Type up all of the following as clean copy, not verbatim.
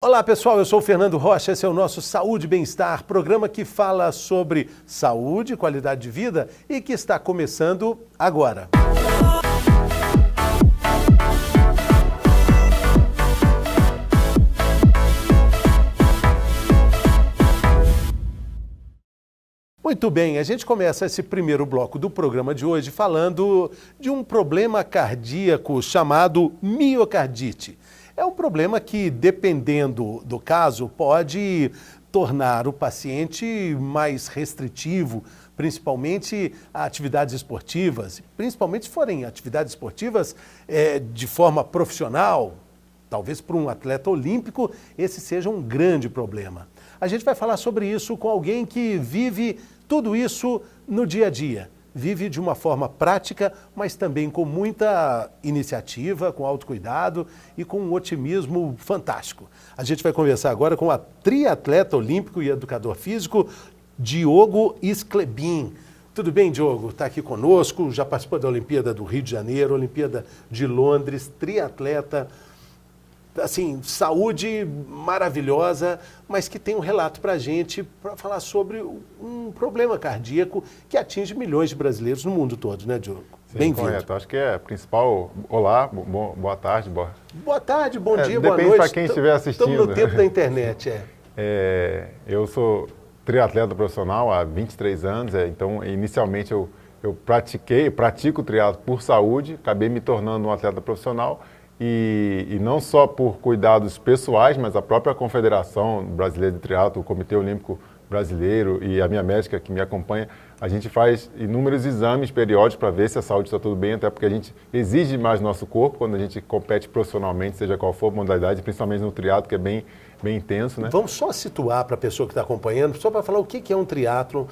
Olá pessoal, eu sou o Fernando Rocha, esse é o nosso Saúde e Bem-Estar, programa que fala sobre saúde, qualidade de vida e que está começando agora. Muito bem, a gente começa esse primeiro bloco do programa de hoje falando de um problema cardíaco chamado miocardite. É um problema que, dependendo do caso, pode tornar o paciente mais restritivo, principalmente a atividades esportivas, principalmente se forem atividades esportivas de forma profissional. Talvez para um atleta olímpico esse seja um grande problema. A gente vai falar sobre isso com alguém que vive tudo isso no dia a dia. Vive de uma forma prática, mas também com muita iniciativa, com autocuidado e com um otimismo fantástico. A gente vai conversar agora com a triatleta olímpico e educador físico, Diogo Sclebin. Tudo bem, Diogo? Está aqui conosco, já participou da Olimpíada do Rio de Janeiro, Olimpíada de Londres, triatleta. Assim, saúde maravilhosa, mas que tem um relato para a gente para falar sobre um problema cardíaco que atinge milhões de brasileiros no mundo todo, né, Diogo? Bem-vindo. Correto. Acho que é a principal. Olá, boa tarde. Boa tarde, bom dia, boa noite. Depende para quem estiver assistindo. Estamos no tempo da internet, Eu sou triatleta profissional há 23 anos, então inicialmente eu pratico triatlo por saúde, acabei me tornando um atleta profissional. E não só por cuidados pessoais, mas a própria Confederação Brasileira de Triatlo, o Comitê Olímpico Brasileiro e a minha médica que me acompanha, a gente faz inúmeros exames periódicos para ver se a saúde está tudo bem, até porque a gente exige mais do nosso corpo quando a gente compete profissionalmente, seja qual for a modalidade, principalmente no triatlo, que é bem intenso, né? Vamos só situar para a pessoa que está acompanhando, só para falar o que é um triatlo,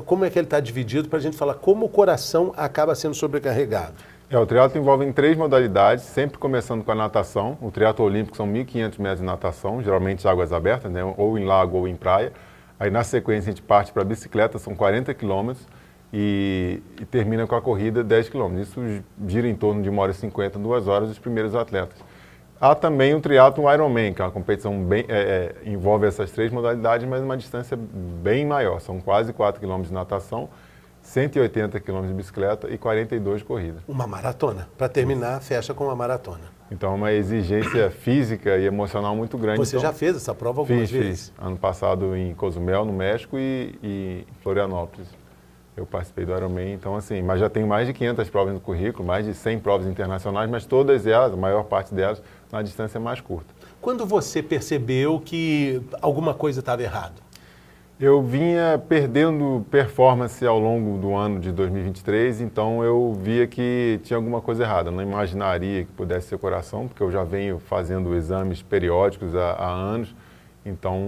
como é que ele está dividido, para a gente falar como o coração acaba sendo sobrecarregado. O triatlo envolve 3 modalidades, sempre começando com a natação. O triatlo olímpico são 1.500 metros de natação, geralmente águas abertas, né? Ou em lago ou em praia. Aí na sequência a gente parte para a bicicleta, são 40 quilômetros e termina com a corrida 10 quilômetros. Isso gira em torno de 1h50, 2 horas os primeiros atletas. Há também o triatlo Ironman, que é uma competição envolve essas 3 modalidades, mas uma distância bem maior. São quase 4 quilômetros de natação, 180 quilômetros de bicicleta e 42 de corrida. Uma maratona. Para terminar, fecha com uma maratona. Então, uma exigência física e emocional muito grande. Você já fez essa prova algumas vezes? Fiz. Ano passado em Cozumel, no México, e em Florianópolis. Eu participei do Ironman, então assim, mas já tenho mais de 500 provas no currículo, mais de 100 provas internacionais, mas todas elas, a maior parte delas, na distância mais curta. Quando você percebeu que alguma coisa estava errada? Eu vinha perdendo performance ao longo do ano de 2023, então eu via que tinha alguma coisa errada. Eu não imaginaria que pudesse ser o coração, porque eu já venho fazendo exames periódicos há anos. Então,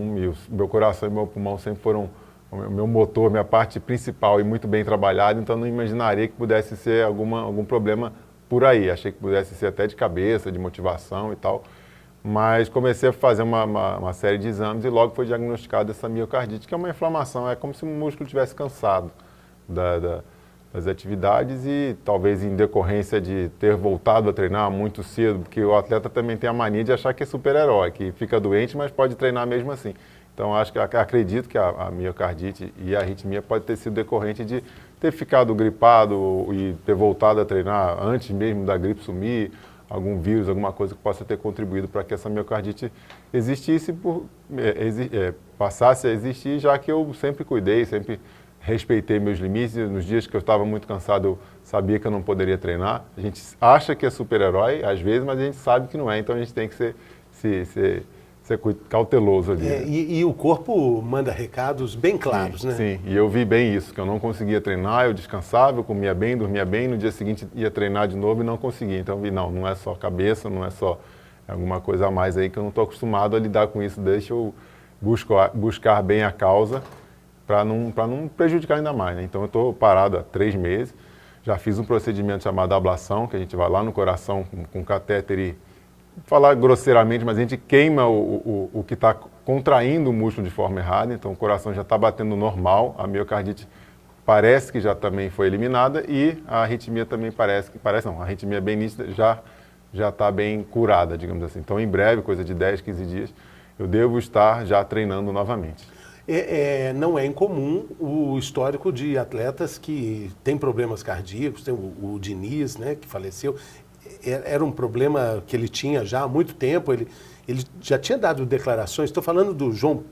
meu coração e meu pulmão sempre foram o meu motor, minha parte principal e muito bem trabalhado. Então, eu não imaginaria que pudesse ser algum problema por aí. Achei que pudesse ser até de cabeça, de motivação e tal. Mas comecei a fazer uma série de exames e logo foi diagnosticada essa miocardite, que é uma inflamação, é como se o músculo estivesse cansado das atividades e talvez em decorrência de ter voltado a treinar muito cedo, porque o atleta também tem a mania de achar que é super-herói, que fica doente, mas pode treinar mesmo assim. Então acredito que a miocardite e a arritmia pode ter sido decorrente de ter ficado gripado e ter voltado a treinar antes mesmo da gripe sumir, algum vírus, alguma coisa que possa ter contribuído para que essa miocardite existisse, passasse a existir, já que eu sempre cuidei, sempre respeitei meus limites. Nos dias que eu estava muito cansado, eu sabia que eu não poderia treinar. A gente acha que é super-herói, às vezes, mas a gente sabe que não é, então a gente tem que ser cauteloso ali. E o corpo manda recados bem claros, né? Sim, e eu vi bem isso, que eu não conseguia treinar, eu descansava, eu comia bem, dormia bem, no dia seguinte ia treinar de novo e não conseguia. Então eu vi, não é só cabeça, não é só alguma coisa a mais aí que eu não estou acostumado a lidar com isso, deixa eu buscar bem a causa para não prejudicar ainda mais, né? Então eu estou parado há 3 meses, já fiz um procedimento chamado ablação, que a gente vai lá no coração com catéter e falar grosseiramente, mas a gente queima o que está contraindo o músculo de forma errada, então o coração já está batendo normal, a miocardite parece que já também foi eliminada e a arritmia também a arritmia é bem nítida, já está bem curada, digamos assim. Então, em breve, coisa de 10, 15 dias, eu devo estar já treinando novamente. Não é incomum o histórico de atletas que têm problemas cardíacos, tem o Diniz, né, que faleceu, era um problema que ele tinha já há muito tempo, ele já tinha dado declarações, estou falando do João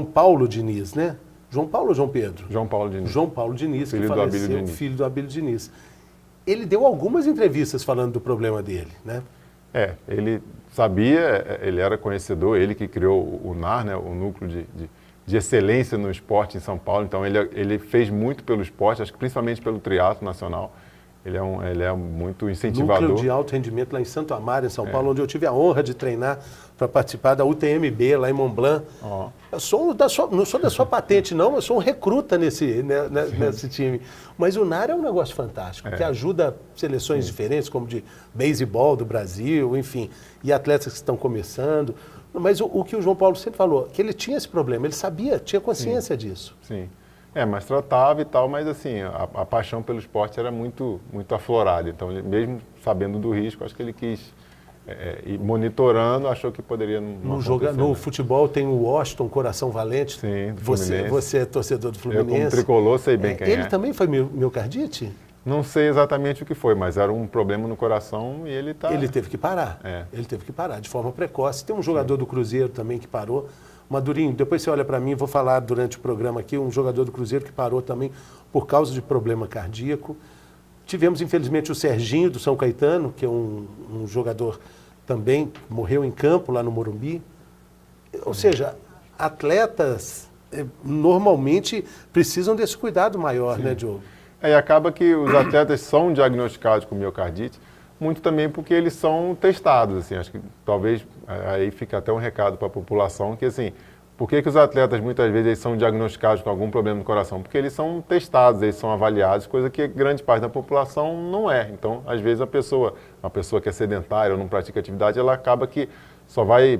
Paulo Diniz, né? João Paulo ou João Pedro? João Paulo Diniz. João Paulo Diniz, filho que faleceu, filho do Abílio Diniz. Ele deu algumas entrevistas falando do problema dele, né? Ele sabia, ele era conhecedor, ele que criou o NAR, né, o Núcleo de Excelência no Esporte em São Paulo, então ele fez muito pelo esporte, acho que principalmente pelo triatlo nacional. Ele é muito incentivador. Núcleo de Alto Rendimento lá em Santo Amaro, em São Paulo, onde eu tive a honra de treinar para participar da UTMB lá em Mont Blanc. Eu não sou da sua patente, não, eu sou um recruta nesse time. Mas o NAR é um negócio fantástico, que ajuda seleções diferentes, como de beisebol do Brasil, enfim, e atletas que estão começando. Mas o que o João Paulo sempre falou, que ele tinha esse problema, ele sabia, tinha consciência disso. Sim. Mas tratava e tal, mas assim, a paixão pelo esporte era muito, muito aflorada. Então, ele, mesmo sabendo do risco, acho que ele quis ir monitorando, achou que poderia não acontecer. No futebol tem o Washington, Coração Valente. Sim, do Fluminense. Você é torcedor do Fluminense. Eu, como tricolor, sei bem quem é. Ele também foi miocardite? Não sei exatamente o que foi, mas era um problema no coração e ele tá... Ele teve que parar. Ele teve que parar de forma precoce. Tem um jogador do Cruzeiro também que parou. Madurinho, depois você olha para mim, vou falar durante o programa aqui, um jogador do Cruzeiro que parou também por causa de problema cardíaco. Tivemos, infelizmente, o Serginho do São Caetano, que é um jogador também que morreu em campo lá no Morumbi. Ou seja, atletas normalmente precisam desse cuidado maior, né, Diogo? E acaba que os atletas são diagnosticados com miocardite, muito também porque eles são testados, assim, acho que talvez aí fica até um recado para a população, que assim, por que os atletas muitas vezes eles são diagnosticados com algum problema no coração? Porque eles são testados, eles são avaliados, coisa que grande parte da população não é. Então, às vezes uma pessoa que é sedentária ou não pratica atividade, ela acaba que só vai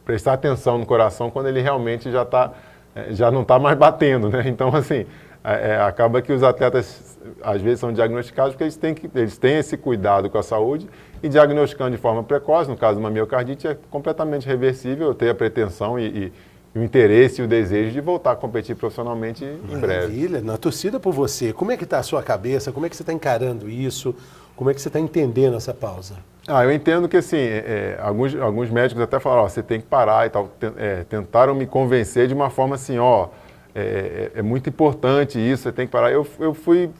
prestar atenção no coração quando ele realmente já não está mais batendo, né? Então, assim, acaba que os atletas às vezes são diagnosticados porque eles têm esse cuidado com a saúde e diagnosticando de forma precoce, no caso de uma miocardite, é completamente reversível. Eu tenho a pretensão e o interesse e o desejo de voltar a competir profissionalmente em breve. Maravilha, na torcida por você. Como é que está a sua cabeça? Como é que você está encarando isso? Como é que você está entendendo essa pausa? Eu entendo que assim, alguns médicos até falaram, você tem que parar e tal. Tentaram me convencer de uma forma assim, é muito importante isso, você tem que parar. Eu fui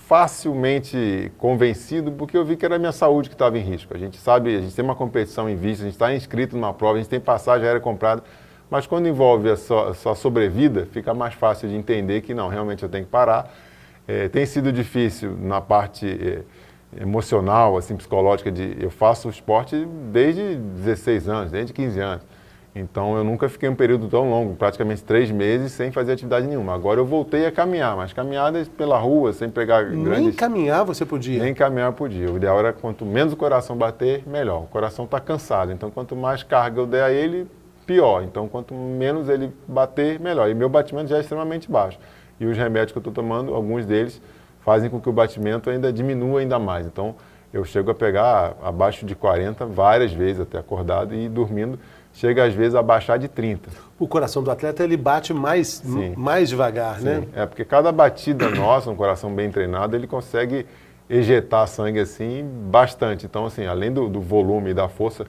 facilmente convencido porque eu vi que era a minha saúde que estava em risco. A gente sabe, a gente tem uma competição em vista, a gente está inscrito numa prova, a gente tem passagem aérea comprada, mas quando envolve a sua sobrevida, fica mais fácil de entender que não, realmente eu tenho que parar. Tem sido difícil na parte emocional, assim, psicológica, eu faço esporte desde 16 anos, desde 15 anos. Então, eu nunca fiquei um período tão longo, praticamente 3 meses, sem fazer atividade nenhuma. Agora eu voltei a caminhar, mas caminhadas pela rua, sem pegar grandes... Nem caminhar você podia? Nem caminhar podia. O ideal era quanto menos o coração bater, melhor. O coração está cansado, então quanto mais carga eu der a ele, pior. Então, quanto menos ele bater, melhor. E meu batimento já é extremamente baixo. E os remédios que eu estou tomando, alguns deles, fazem com que o batimento ainda diminua ainda mais. Então, eu chego a pegar abaixo de 40 várias vezes, até acordado e dormindo. Chega às vezes a baixar de 30. O coração do atleta ele bate mais devagar, né? Porque cada batida nossa, um coração bem treinado, ele consegue ejetar sangue assim bastante. Então, assim, além do volume e da força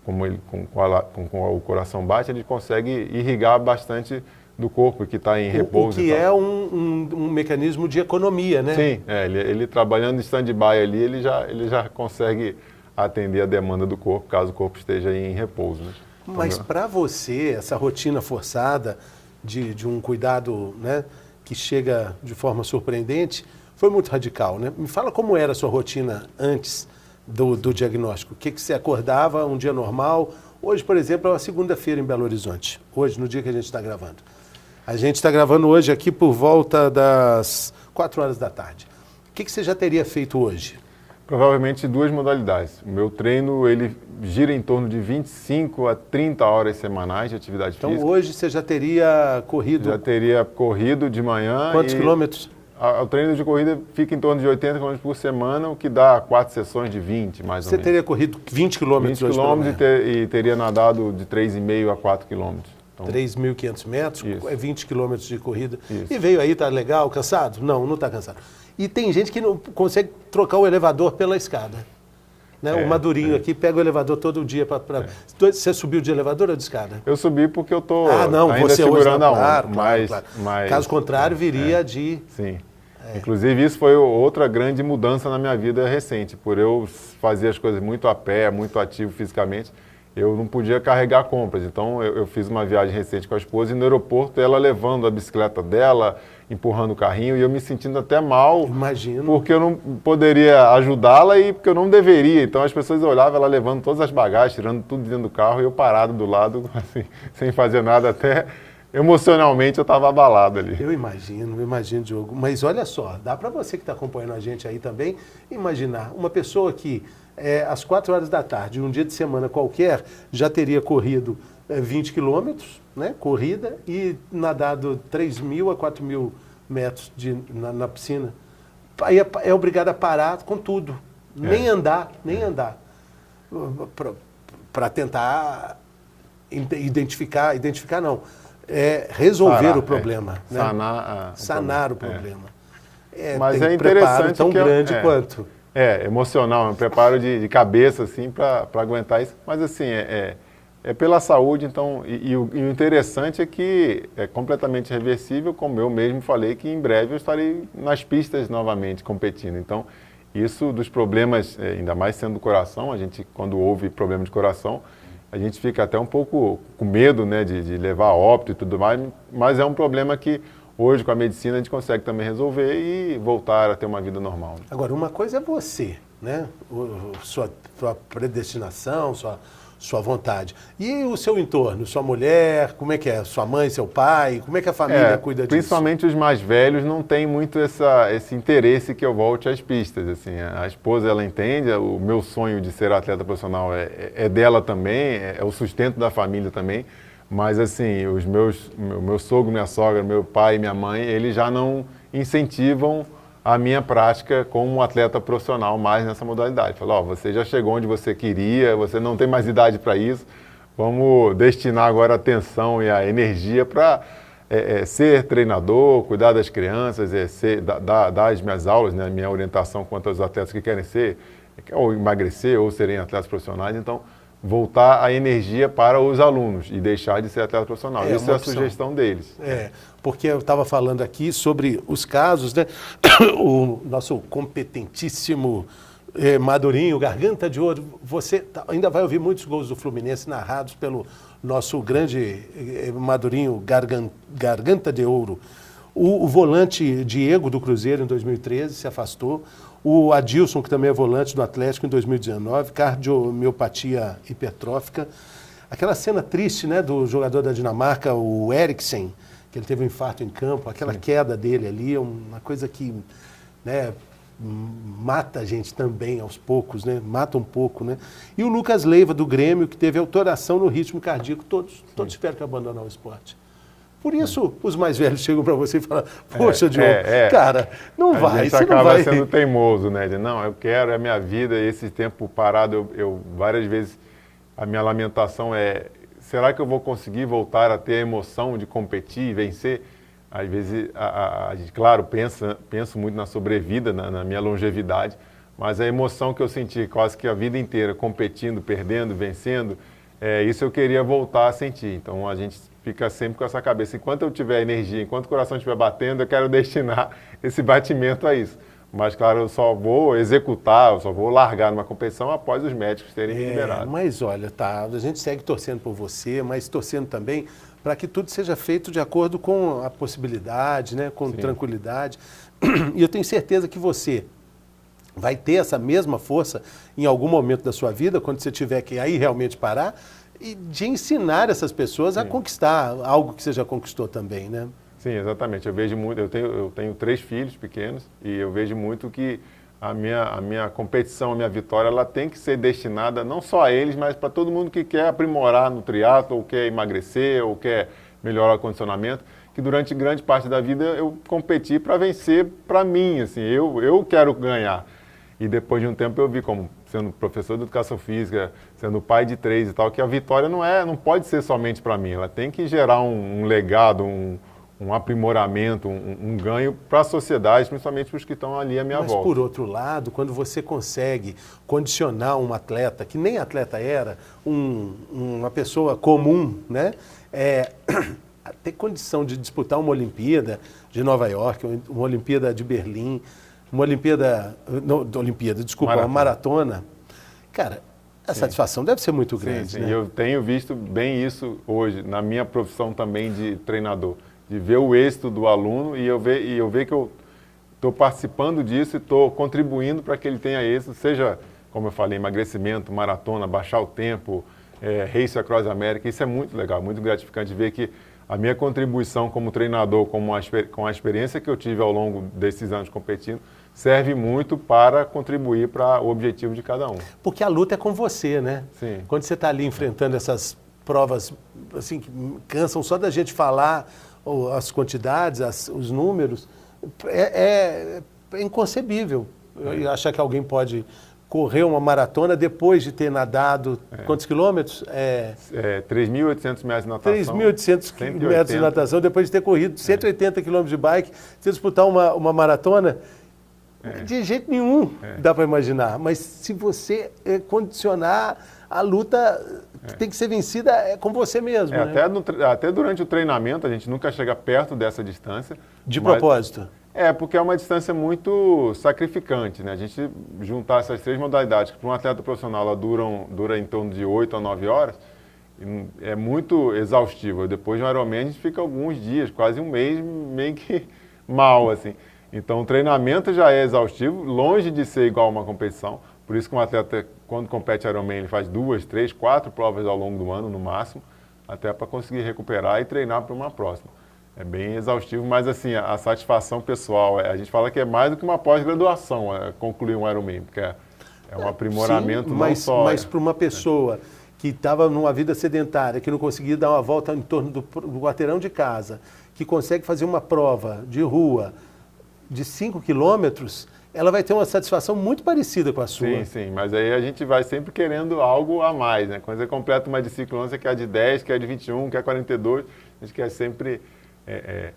com qual o coração bate, ele consegue irrigar bastante do corpo que está em repouso. O que é um mecanismo de economia, né? Sim, ele trabalhando em stand-by ali, ele já consegue atender a demanda do corpo, caso o corpo esteja em repouso, né? Mas para você, essa rotina forçada de um cuidado, né, que chega de forma surpreendente, foi muito radical, né? Me fala como era a sua rotina antes do diagnóstico. O que você acordava, um dia normal? Hoje, por exemplo, é uma segunda-feira em Belo Horizonte. Hoje, no dia que a gente está gravando. A gente está gravando hoje aqui por volta das 4 horas da tarde. O que você já teria feito hoje? Provavelmente 2 modalidades. O meu treino, ele gira em torno de 25 a 30 horas semanais de atividade física. Então hoje você já teria corrido? Já teria corrido de manhã. Quantos quilômetros? O treino de corrida fica em torno de 80 km por semana, o que dá 4 sessões de 20, mais ou menos. Você teria corrido 20 km 20 km e teria nadado de 3,5 a 4 km. Então, 3.500 metros, isso. É 20 km de corrida. Isso. E veio aí, tá legal, cansado? Não, não está cansado. E tem gente que não consegue trocar o elevador pela escada. Né? O Madurinho aqui pega o elevador todo dia. Você subiu de elevador ou de escada? Eu subi porque eu estou não, ainda você segurando hoje, a onda. Claro. Caso contrário, viria de... Sim. Inclusive, isso foi outra grande mudança na minha vida recente. Por eu fazer as coisas muito a pé, muito ativo fisicamente, eu não podia carregar compras. Então, eu fiz uma viagem recente com a esposa e no aeroporto, ela levando a bicicleta dela, empurrando o carrinho, e eu me sentindo até mal. Imagino. Porque eu não poderia ajudá-la e porque eu não deveria. Então, as pessoas olhavam ela levando todas as bagagens, tirando tudo dentro do carro, e eu parado do lado, assim, sem fazer nada, até emocionalmente eu estava abalado ali. Eu imagino, Diogo. Mas olha só, dá para você que está acompanhando a gente aí também, imaginar uma pessoa que às 4 horas da tarde, um dia de semana qualquer, já teria corrido 20 quilômetros, né, corrida, e nadado 3.000 a 4.000 metros na piscina. Aí é obrigado a parar com tudo. Nem andar. Para tentar identificar não. Resolver o problema. Né? Sanar o problema. Mas tem é um preparo interessante tão grande quanto. Emocional, um preparo de cabeça, assim, para aguentar isso. Mas, assim, é pela saúde, então, e o interessante é que é completamente reversível, como eu mesmo falei, que em breve eu estarei nas pistas novamente competindo. Então, isso dos problemas, ainda mais sendo do coração, a gente, quando houve problema de coração, a gente fica até um pouco com medo, né, de levar a óbito e tudo mais, mas é um problema que hoje, com a medicina, a gente consegue também resolver e voltar a ter uma vida normal. Agora, uma coisa é você, né? Sua predestinação, sua vontade. E o seu entorno? Sua mulher, como é que é? Sua mãe, seu pai? Como é que a família cuida disso? Principalmente os mais velhos não têm muito esse interesse que eu volte às pistas. Assim, a esposa, ela entende, o meu sonho de ser atleta profissional é dela também, é o sustento da família também. Mas, assim, meu sogro, minha sogra, meu pai e minha mãe, eles já não incentivam a minha prática como um atleta profissional mais nessa modalidade. Falam, você já chegou onde você queria, você não tem mais idade para isso, vamos destinar agora a atenção e a energia para ser treinador, cuidar das crianças, dar as minhas aulas, né, minha orientação quanto aos atletas que querem ser, ou emagrecer, ou serem atletas profissionais. Então, voltar a energia para os alunos e deixar de ser atleta profissional. Isso é a sugestão deles. Porque eu estava falando aqui sobre os casos, né? O nosso competentíssimo Madurinho, Garganta de Ouro, você ainda vai ouvir muitos gols do Fluminense narrados pelo nosso grande Madurinho, Garganta de Ouro. O volante Diego do Cruzeiro em 2013 se afastou. O Adilson, que também é volante do Atlético, em 2019, cardiomiopatia hipertrófica. Aquela cena triste, né, do jogador da Dinamarca, o Eriksen, que ele teve um infarto em campo, aquela queda dele ali, é uma coisa que, né, mata a gente também aos poucos, né, mata um pouco, né. E o Lucas Leiva, do Grêmio, que teve alteração no ritmo cardíaco, todos tiveram que abandonar o esporte. Por isso, os mais velhos chegam para você e falam, poxa, Diogo, cara, não vai, você não vai. A gente acaba sendo teimoso, né? Não, eu quero, é a minha vida, esse tempo parado, eu várias vezes, a minha lamentação é, será que eu vou conseguir voltar a ter a emoção de competir e vencer? Às vezes, a gente, claro, penso muito na sobrevida, na minha longevidade, mas a emoção que eu senti quase que a vida inteira, competindo, perdendo, vencendo, isso eu queria voltar a sentir. Então, a gente fica sempre com essa cabeça. Enquanto eu tiver energia, enquanto o coração estiver batendo, eu quero destinar esse batimento a isso. Mas, claro, eu só vou executar, eu só vou largar numa competição após os médicos terem me liberado. Mas olha, a gente segue torcendo por você, mas torcendo também para que tudo seja feito de acordo com a possibilidade, né, com tranquilidade. E eu tenho certeza que você vai ter essa mesma força em algum momento da sua vida, quando você tiver que aí realmente parar, e de ensinar essas pessoas a conquistar algo que você já conquistou também, né? Sim, exatamente. Eu vejo muito, eu tenho 3 filhos pequenos e eu vejo muito que a minha competição, a minha vitória, ela tem que ser destinada não só a eles, mas para todo mundo que quer aprimorar no triatlo, ou quer emagrecer, ou quer melhorar o condicionamento. que durante grande parte da vida eu competi para vencer para mim, assim, eu quero ganhar. E depois de um tempo eu vi, como sendo professor de educação física, sendo pai de 3 e tal, que a vitória não pode ser somente para mim, ela tem que gerar um legado, um aprimoramento, um ganho para a sociedade, principalmente para os que estão ali à minha volta. Mas, por outro lado, quando você consegue condicionar um atleta, que nem atleta era, uma pessoa comum, né? Ter condição de disputar uma Olimpíada de Nova York, uma Olimpíada de Berlim, uma uma maratona. Cara, a satisfação deve ser muito grande, sim. né? Eu tenho visto bem isso hoje, na minha profissão também de treinador, de ver o êxito do aluno e eu ver que eu estou participando disso e estou contribuindo para que ele tenha êxito, seja, como eu falei, emagrecimento, maratona, baixar o tempo, Race Across America. Isso é muito legal, muito gratificante ver que a minha contribuição como treinador, com a experiência que eu tive ao longo desses anos competindo, serve muito para contribuir para o objetivo de cada um. Porque a luta é com você, né? Sim. Quando você está ali enfrentando essas provas, assim, que cansam só da gente falar as quantidades, os números, é inconcebível achar que alguém pode correr uma maratona depois de ter nadado quantos quilômetros? 3.800 metros de natação. 3.800 metros de natação, depois de ter corrido 180 quilômetros de bike, você disputar uma maratona, de jeito nenhum dá para imaginar. Mas se você condicionar, a luta tem que ser vencida com você mesmo. Né? Até durante o treinamento, a gente nunca chega perto dessa distância. De propósito? Porque é uma distância muito sacrificante, né? A gente juntar essas 3 modalidades, que para um atleta profissional ela dura em torno de 8 a 9 horas, é muito exaustivo. Depois de um Ironman a gente fica alguns dias, quase um mês, meio que mal, assim. Então o treinamento já é exaustivo, longe de ser igual a uma competição. Por isso que um atleta, quando compete Ironman, ele faz 2, 3, 4 provas ao longo do ano, no máximo, até para conseguir recuperar e treinar para uma próxima. É bem exaustivo, mas assim, a satisfação pessoal, a gente fala que é mais do que uma pós-graduação, concluir um Ironman, porque é um aprimoramento. Sim, mas para uma pessoa que estava numa vida sedentária, que não conseguia dar uma volta em torno do quarteirão de casa, que consegue fazer uma prova de rua de 5 quilômetros, ela vai ter uma satisfação muito parecida com a sua. Sim, mas aí a gente vai sempre querendo algo a mais, né? Quando você completa uma de 5 km, você quer de 10, quer de 21, quer 42, a gente quer sempre... É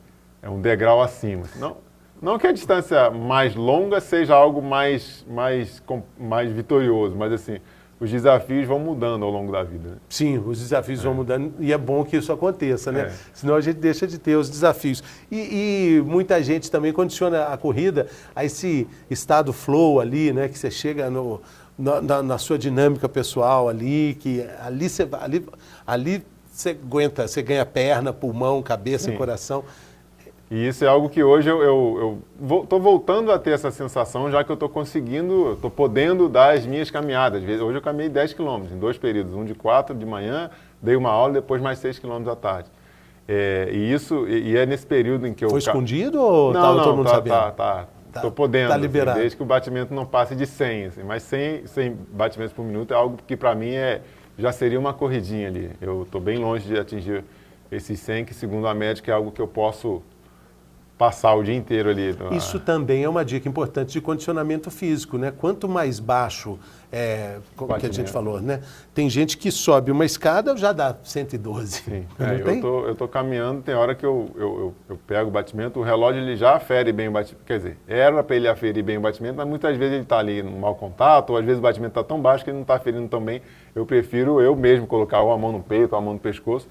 um degrau acima. Não que a distância mais longa seja algo mais vitorioso, mas assim, os desafios vão mudando ao longo da vida. Né? Sim, os desafios vão mudando e é bom que isso aconteça, né? Senão a gente deixa de ter os desafios. E muita gente também condiciona a corrida a esse estado flow ali, né? Que você chega na sua dinâmica pessoal ali, que ali você aguenta, você ganha perna, pulmão, cabeça, coração. E isso é algo que hoje eu estou voltando a ter essa sensação, já que eu estou conseguindo, estou podendo dar as minhas caminhadas. Hoje eu caminhei 10 quilômetros em 2 períodos, um de 4 de manhã, dei uma aula e depois mais 6 quilômetros à tarde. E é nesse período em que eu... Foi escondido ou estava todo mundo sabendo? Estou podendo, tá liberado. Assim, desde que o batimento não passe de 100, assim, mas 100 batimentos por minuto é algo que para mim já seria uma corridinha ali. Eu estou bem longe de atingir esses 100, que segundo a médica é algo que eu posso passar o dia inteiro ali. Isso também é uma dica importante de condicionamento físico, né? Quanto mais baixo, como que a gente falou, né? Tem gente que sobe uma escada já dá 112. Sim. Eu estou caminhando, tem hora que eu pego o batimento, o relógio ele já afere bem o batimento, quer dizer, era para ele aferir bem o batimento, mas muitas vezes ele está ali no mau contato, ou às vezes o batimento está tão baixo que ele não está aferindo tão bem. Eu prefiro eu mesmo colocar uma mão no peito, uma mão no pescoço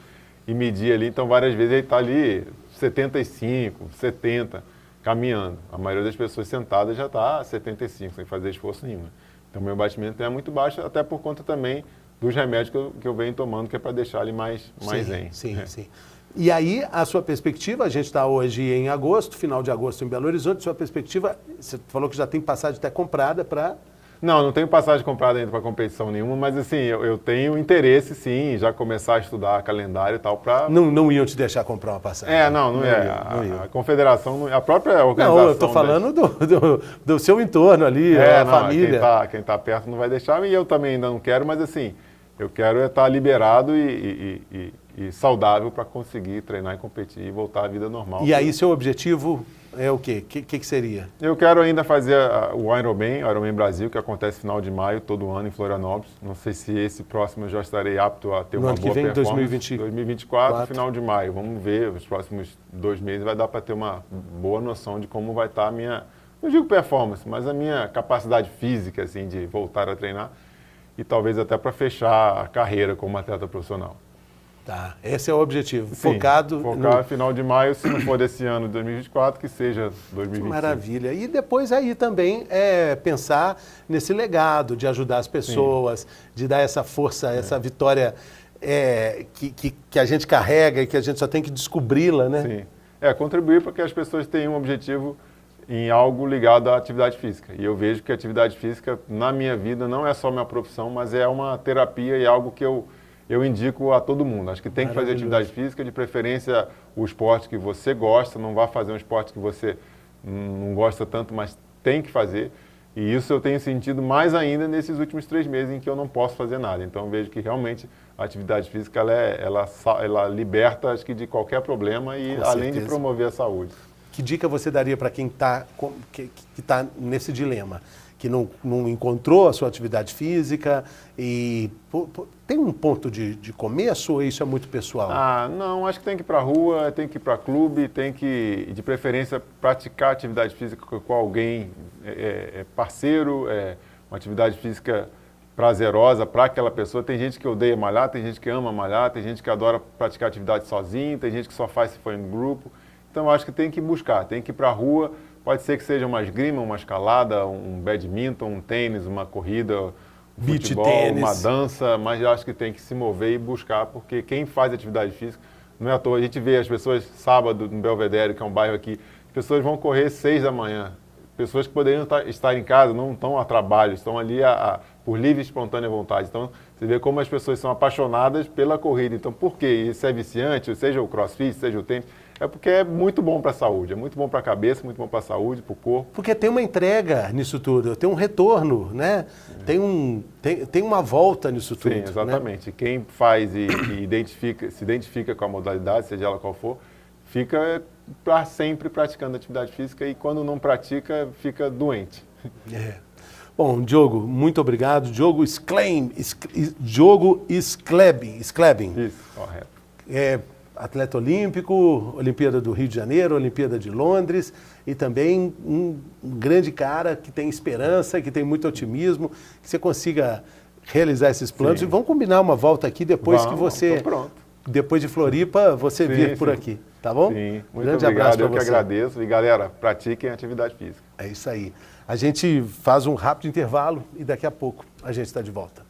e medir ali. Então várias vezes ele está ali 75, 70, caminhando. A maioria das pessoas sentadas já está a 75, sem fazer esforço nenhum. Então meu batimento é muito baixo, até por conta também dos remédios que eu venho tomando, que é para deixar ele mais zen. Sim. E aí, a sua perspectiva, a gente está hoje em agosto, final de agosto em Belo Horizonte, sua perspectiva, você falou que já tem passagem até comprada para... Não tenho passagem comprada ainda para competição nenhuma, mas assim, eu tenho interesse sim, em já começar a estudar calendário e tal para... Não iam te deixar comprar uma passagem? Não é. A confederação, a própria organização... Não, eu estou falando do seu entorno ali, a família. Quem tá perto não vai deixar, e eu também ainda não quero, mas assim, eu quero estar liberado e e saudável para conseguir treinar e competir e voltar à vida normal. E aí seu objetivo é o quê? O que seria? Eu quero ainda fazer o Ironman Brasil, que acontece no final de maio, todo ano em Florianópolis. Não sei se esse próximo eu já estarei apto a ter uma boa performance. 2024, final de maio. Vamos ver, os próximos 2 meses vai dar para ter uma boa noção de como vai estar a minha, não digo performance, mas a minha capacidade física, assim, de voltar a treinar e talvez até para fechar a carreira como atleta profissional. Tá, esse é o objetivo. Sim, focar final de maio, se não for desse ano de 2024, que seja 2025. Maravilha. E depois aí também pensar nesse legado de ajudar as pessoas, de dar essa força, essa vitória que a gente carrega e que a gente só tem que descobri-la, né? Sim. Contribuir para que as pessoas tenham um objetivo em algo ligado à atividade física. E eu vejo que a atividade física, na minha vida, não é só minha profissão, mas é uma terapia e algo que eu indico a todo mundo. Acho que tem que fazer atividade física, de preferência o esporte que você gosta, não vá fazer um esporte que você não gosta tanto, mas tem que fazer. E isso eu tenho sentido mais ainda nesses últimos 3 meses em que eu não posso fazer nada. Então eu vejo que realmente a atividade física ela liberta, acho que, de qualquer problema e além de promover a saúde. Que dica você daria para quem está nesse dilema? Que não encontrou a sua atividade física e tem um ponto de começo ou isso é muito pessoal? Não, acho que tem que ir para a rua, tem que ir para clube, tem que, de preferência, praticar atividade física com alguém parceiro, uma atividade física prazerosa para aquela pessoa. Tem gente que odeia malhar, tem gente que ama malhar, tem gente que adora praticar atividade sozinho, tem gente que só faz se for em grupo. Então, acho que tem que buscar, tem que ir para a rua. Pode ser que seja uma esgrima, uma escalada, um badminton, um tênis, uma corrida, um futebol, uma dança, mas eu acho que tem que se mover e buscar, porque quem faz atividade física, não é à toa, a gente vê as pessoas sábado no Belvedere, que é um bairro aqui, as pessoas vão correr 6 da manhã, pessoas que poderiam estar em casa, não estão a trabalho, estão ali por livre e espontânea vontade. Então, você vê como as pessoas são apaixonadas pela corrida. Então, por quê? Isso é viciante, seja o crossfit, seja o tênis. É porque é muito bom para a saúde, é muito bom para a cabeça, muito bom para a saúde, para o corpo. Porque tem uma entrega nisso tudo, tem um retorno, né? Tem uma volta nisso tudo. Sim, exatamente. Né? Quem faz e se identifica com a modalidade, seja ela qual for, fica para sempre praticando atividade física e quando não pratica, fica doente. Bom, Diogo, muito obrigado. Diogo Sklebin. Isso, correto. Atleta olímpico, Olimpíada do Rio de Janeiro, Olimpíada de Londres e também um grande cara que tem esperança, que tem muito otimismo, que você consiga realizar esses planos. Sim. E vamos combinar uma volta aqui depois que você, depois de Floripa, você vir por aqui, tá bom? Sim, muito grande abraço para você. Eu que agradeço e galera, pratiquem atividade física. É isso aí. A gente faz um rápido intervalo e daqui a pouco a gente está de volta.